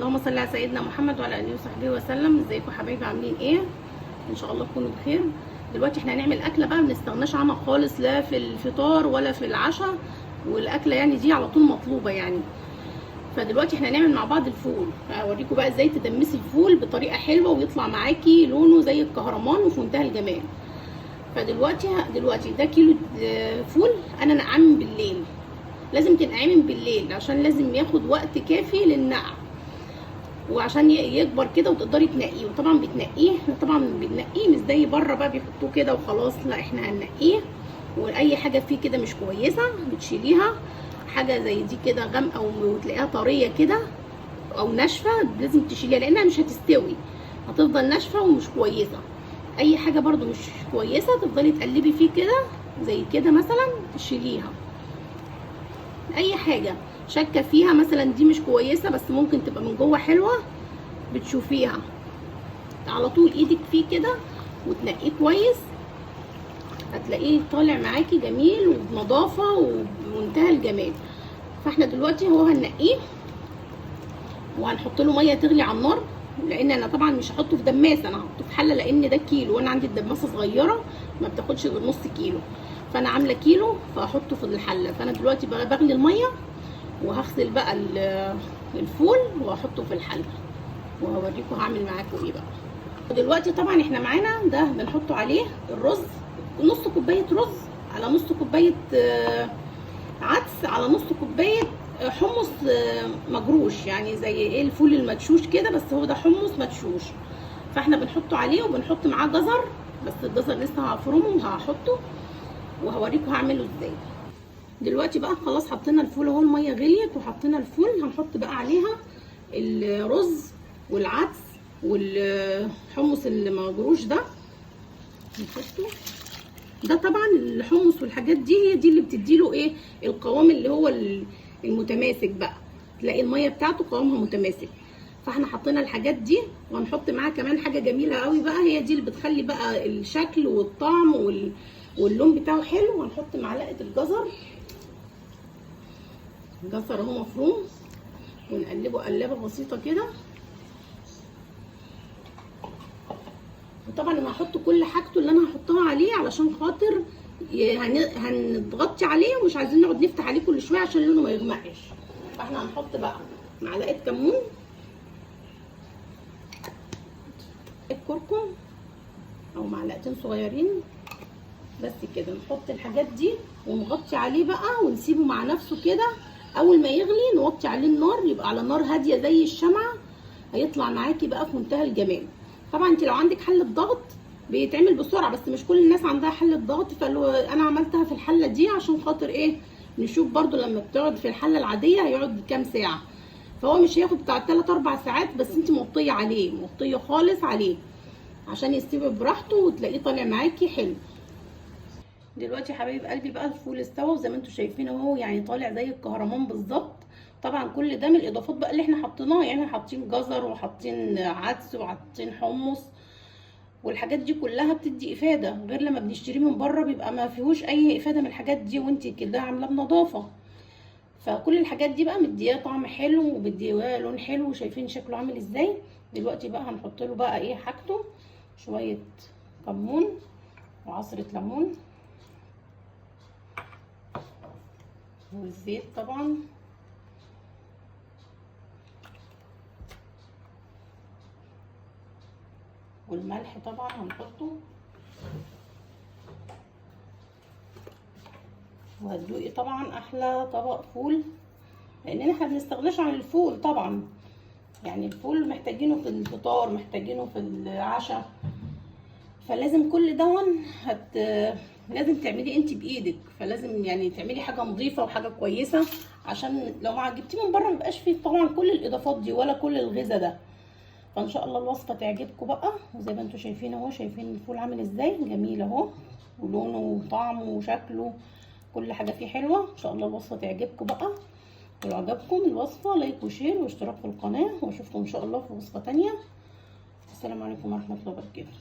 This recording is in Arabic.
اللهم صل على سيدنا محمد وعلى اله وصحبه وسلم. ازيكم حبايبي، عاملين ايه؟ ان شاء الله تكونوا بخير. دلوقتي احنا هنعمل اكله بقى ما بنستغناش عنها خالص، لا في الفطار ولا في العشاء، والاكله يعني دي على طول مطلوبه يعني. فدلوقتي احنا هنعمل مع بعض الفول. هوريكم بقى ازاي تدمسي الفول بطريقه حلوه ويطلع معاكي لونه زي الكهرمان وفي منتهى الجمال. فدلوقتي ده كيلو فول انا نقعاه بالليل. لازم تنقعيه من بالليل عشان لازم ياخد وقت كافي للنقع، وعشان يكبر كده وتقدري تنقيه. وطبعا بتنقيه، احنا طبعا بننقيه مش زي بره بقى بيحطوه كده وخلاص، لا احنا هننقيه. واي حاجه فيه كده مش كويسه بتشيليها. حاجه زي دي كده غامقه وتلاقيها طريه كده او ناشفه لازم تشيليها، لانها مش هتستوي، هتفضل ناشفه ومش كويسه. اي حاجه برده مش كويسه تفضلي تقلبي فيه كده زي كده مثلا تشيليها. اي حاجه شاكه فيها مثلا دي مش كويسه بس ممكن تبقى من جوه حلوه، بتشوفيها على طول ايدك فيه كده وتنقيه كويس، هتلاقيه طالع معاكي جميل وبنظافه وبمنتهى الجمال. فاحنا دلوقتي هو هننقيه وهنحط له ميه تغلي على النار، لان انا طبعا مش هحطه في دماسه، انا هحطه في حله لان ده كيلو وانا عندي الدماسه صغيره ما بتاخدش غير نص كيلو، فانا عامله كيلو فهحطه في الحله. فانا دلوقتي بقى بغلي الميه وهغسل بقى الفول واحطه في الحله وهوريكم هعمل معاكم ايه بقى. دلوقتي طبعا احنا معانا ده بنحطه عليه الرز، نص كوبايه رز على نص كوبايه عدس على نص كوبايه حمص مجروش، يعني زي ايه الفول المدشوش كده، بس هو ده حمص مدشوش. فاحنا بنحطه عليه وبنحط معاه جزر، بس الجزر لسه هفرمه وهحطه وهوريكم هعمله ازاي. دلوقتي بقى خلاص حطينا الفول اهو، الميه غليت وحطينا الفول. هنحط بقى عليها الرز والعدس والحمص المجروش ده نحطه. ده طبعا الحمص والحاجات دي هي دي اللي بتديله ايه القوام اللي هو المتماسك بقى، تلاقي الميه بتاعته قوامها متماسك. فاحنا حطينا الحاجات دي وهنحط معاها كمان حاجه جميله قوي بقى، هي دي اللي بتخلي بقى الشكل والطعم واللون بتاعه حلو. وهنحط معلقه الجزر اهو مفروم، ونقلبه قلبه بسيطه كده. وطبعا انا هحط كل حاجته اللي انا هحطها عليه علشان خاطر هنضغطي عليه ومش عايزين نقعد نفتح عليه كل شويه عشان لونه ما يغمقش. فاحنا هنحط بقى معلقه كمون، كركم او معلقتين صغيرين بس كده. نحط الحاجات دي ونغطي عليه بقى ونسيبه مع نفسه كده. اول ما يغلي نوطي عليه النار، يبقى على نار هاديه زي الشمعه، هيطلع معاكي بقى في منتهى الجمال. طبعا انت لو عندك حله ضغط بيتعمل بسرعه، بس مش كل الناس عندها حله ضغط، فانا عملتها في الحله دي عشان خاطر ايه نشوف برضو لما بتقعد في الحله العاديه هيقعد كام ساعه. فهو مش هياخد بتاع 3-4 ساعات، بس انت موطيه عليه موطيه خالص عليه عشان يستوي براحته وتلاقيه طالع معاكي حلو. دلوقتي يا حبايب قلبي بقى الفول استوى وزي ما انتم شايفين اهو، يعني طالع زي الكهرمان بالظبط. طبعا كل ده من الاضافات بقى اللي احنا حطيناها، يعني حاطين جزر وحاطين عدس وحاطين حمص، والحاجات دي كلها بتدي افاده، غير لما بنشتريه من بره بيبقى ما فيهوش اي افاده من الحاجات دي، وانت كده عاملاه بنظافه. فكل الحاجات دي بقى مدياه طعم حلو ومدياه لون حلو، وشايفين شكله عامل ازاي. دلوقتي بقى هنحط له بقى ايه حاجته، شويه كمون وعصره ليمون والزيت طبعا، والملح طبعا هنحطه. وهتدوقي طبعا احلى طبق فول، لان احنا بنستغناش عن الفول طبعا، يعني الفول محتاجينه في الفطار محتاجينه في العشاء. فلازم كل دون لازم تعملي انت بايدك، فلازم يعني تعملي حاجه نظيفه وحاجه كويسه، عشان لو ما جبتيه من بره مبقاش فيه طبعا كل الاضافات دي ولا كل الغذاء ده. فان شاء الله الوصفه تعجبكم بقى، وزي ما انتم شايفين اهو، شايفين الفول عامل ازاي جميل اهو، ولونه وطعمه وشكله كل حاجه فيه حلوه. ان شاء الله الوصفه تعجبكم بقى، ولو عجبكم الوصفه لايك وشير واشتراك في القناه، واشوفكم ان شاء الله في وصفه تانية. السلام عليكم ورحمه الله وبركاته.